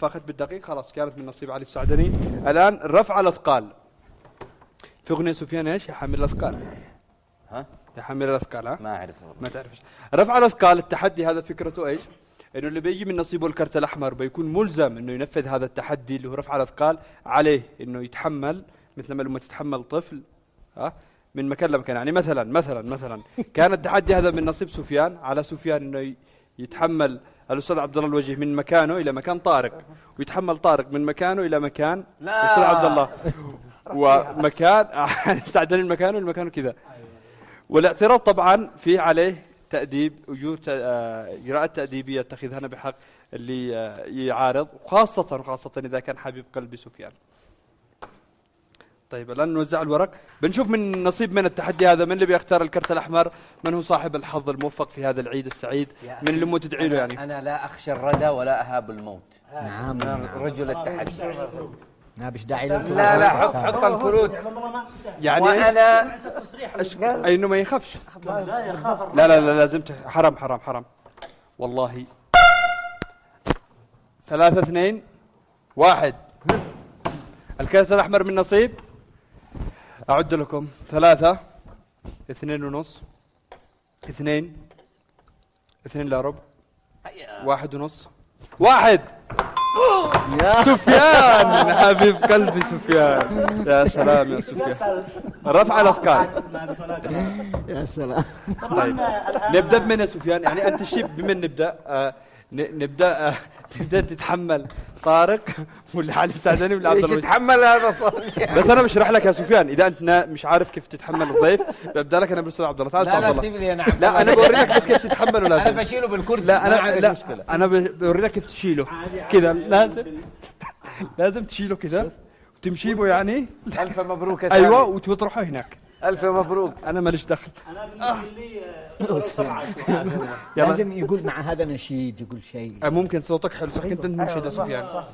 فاخذ بالدقيق خلاص كانت من نصيب علي السعدني. الآن رفع الأثقال في أغنية سفيان ايش؟ يا حامل الأثقال. ها؟ يا حامل الأثقال. ها؟ ما أعرف. ما تعرفش. رفع الأثقال التحدي هذا فكرته ايش؟ انه اللي بيجي من نصيبه الكرت الأحمر بيكون ملزم انه ينفذ هذا التحدي اللي هو رفع الأثقال، عليه انه يتحمل مثل ما لما تتحمل طفل من مكان لمكان. يعني مثلا كان التحدي هذا من نصيب سفيان، على سفيان انه يتحمل الأستاذ عبد الله الوجيه من مكانه إلى مكان طارق، ويتحمل طارق من مكانه إلى مكان الأستاذ عبد الله، ومكان استعدل من مكانه لمكانه كذا. والاعتراض طبعا فيه عليه تأديب، وجود إجراءات تأديبية اتخذها بحق اللي يعارض، وخاصة إذا كان حبيب قلبي سفيان. طيب الآن نوزع الورق، بنشوف من نصيب من التحدي هذا من اللي بيختار الكرت الأحمر، من هو صاحب الحظ الموفق في هذا العيد السعيد، من اللي مو تدعي له. يعني أنا لا أخشى الردى ولا أهاب الموت. نعم رجل التحدي. ما بيش داعي للكروت. لا حط الكروت. يعني وأنا أي إنه ما يخافش. لا لازم حرام والله. 3 2 1. الكرت الأحمر من نصيب، أعد لكم 3 2 ونص 2 إلا ربع 1 ونص 1. سفيان حبيب قلبي سفيان، يا سلام يا سفيان. رفع الأثقال. يا سلام. طيب نبدأ بمن يا سفيان؟ يعني أنت شيب بمن نبدأ؟ نبدأ تتحمل طارق ولا علي السعدني ولا عبد الله؟ ايش تتحمل هذا صار؟ بس انا بشرح لك يا سفيان، اذا انت مش عارف كيف تتحمل الضيف ببدا لك انا بالاستاذ عبد الله. تعال لا سيب لي انا. لا انا بوري لك بس كيف تتحمله. لازم انا بشيله بالكرسي. لا انا بوري لك كيف تشيله كذا. لازم تشيله كذا وتمشي به. يعني الف مبروك يا ايوه وتطرحه هناك. الف مبروك. انا ماليش دخل. انا بالنسبه لي لازم يقول مع هذا نشيد، يقول شيء. ممكن صوتك حلو صح، كنت منشد يا سفيان. صح.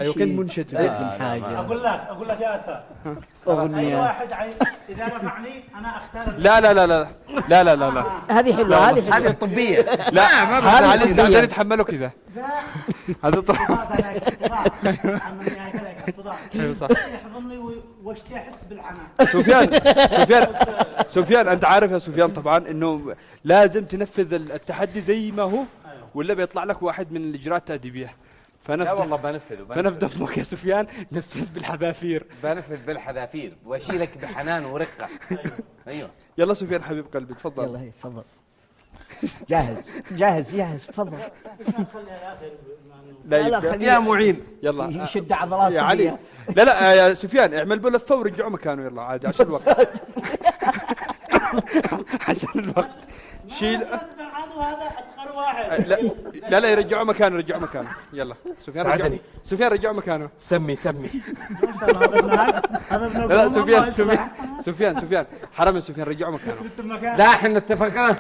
ايوه كنت منشد. قدم حاجه. اقول لك يا اسد، اي اغنيه. واحد اذا رفعني انا اختار. لا هذه حلوه، هذه طبيه. لا هذا علي السعدني يتحمله كذا. هذا ايوه صح. يحضنني واشتي احس بالحنان. سفيان انت عارف يا سفيان طبعا انه لازم تنفذ التحدي زي ما هو، ولا بيطلع لك واحد من الاجراءات التأديبية. لا والله بنفذه. فنبدا بك يا سفيان، نفذ بالحذافير. بنفذ بالحذافير واشيلك بحنان ورقه. ايوه يلا سفيان حبيب قلبي تفضل. يلا هي تفضل. جاهز تفضل. لا يا معين يلا يشد عضلات يا علي. لا يا سفيان اعمل له لفه ورجعه مكانه. يلا عادي عشان الوقت. عشان الوقت. شيل. هذا اصغر واحد. لا يرجعه مكانه. يلا سفيان رجعه مكانه. سمي. لا سفيان حرام يا سفيان رجعه مكانه. لا احنا اتفقنا.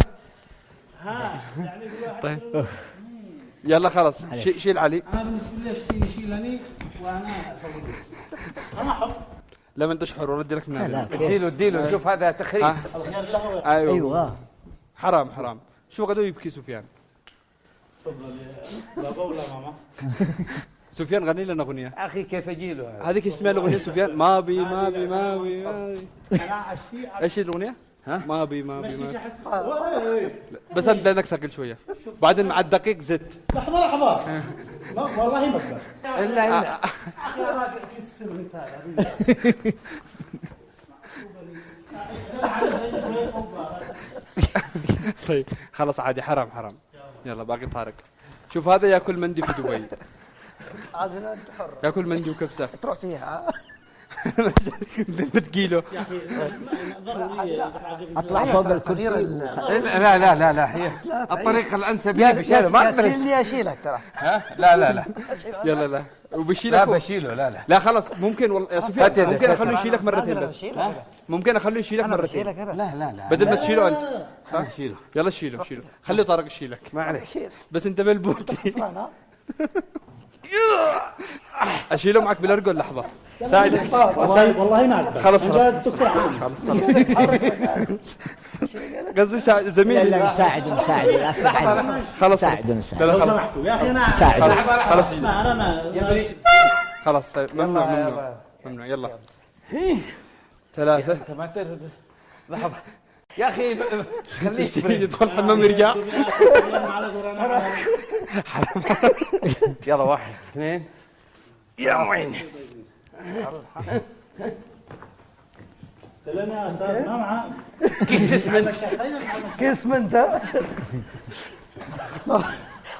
طيب يلا خلاص شيل علي. انا بالنسبه لي يشيلني وانا افوز. انا احب لما انت تشحر وردي لك من هذا. اديله شوف هذا تخريب. الخير له. ايوه حرام. شو قدو يبكي سفيان. تفضل يا بابا ولا ماما. سفيان غني لنا اغنيه. اخي كيف اجيله هذيك اسمها الاغنيه سفيان. ما بي انا ايش الاغنيه؟ ما بي مش احس. بس انت لانك ثقيل شويه. بعدين مع الدقيق زدت. لحظه والله ما بقدر الا انا كسر انت. طيب خلاص عادي حرام. يلا باقي طارق. شوف هذا ياكل مندي في دبي. عاد انت حر. ياكل مندي وكبسه. تروح فيها. بتقيله. يا اخي ضروري اطلع فوق الكرسي. لا هي الطريقه الانسب لي بشيله. ما تشيلني اشيلك ترى. لا يلا لا وبشيلك. لا بشيله. لا خلاص ممكن والله يا سفيان ممكن اخليه يشيلك مرتين بس. ممكن اخليه يشيلك مرتين. لا بدل ما تشيله انت. شيله. يلا شيله. خلي طارق يشيلك. ما عليك. بس انت بالبوتي. اشيله معك بالارجل لحظه. ساعد والله ما اقدر. خلاص دكتور قصدي لا زميلي. لا نساعد لا ساعد خلاص ساعد نساعد لا لا لو خلاص سمحتوا يا اخي انا ساعد خلاص ما انا ما خلاص ممنوع ممنوع ممنوع يلا 3 انت ما ترد لحظه يا اخي خليه يدخل حمام يرجع. يلا 1 2 يا وين لنا يا استاذ ما معاه كيس اسمنت كيس منت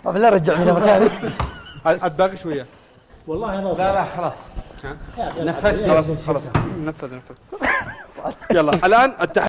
لا رجعني لمكاني. عاد باقي شويه. والله انا لا لا خلاص يا أخي نفذت خلاص نفذ يلا الان التحدي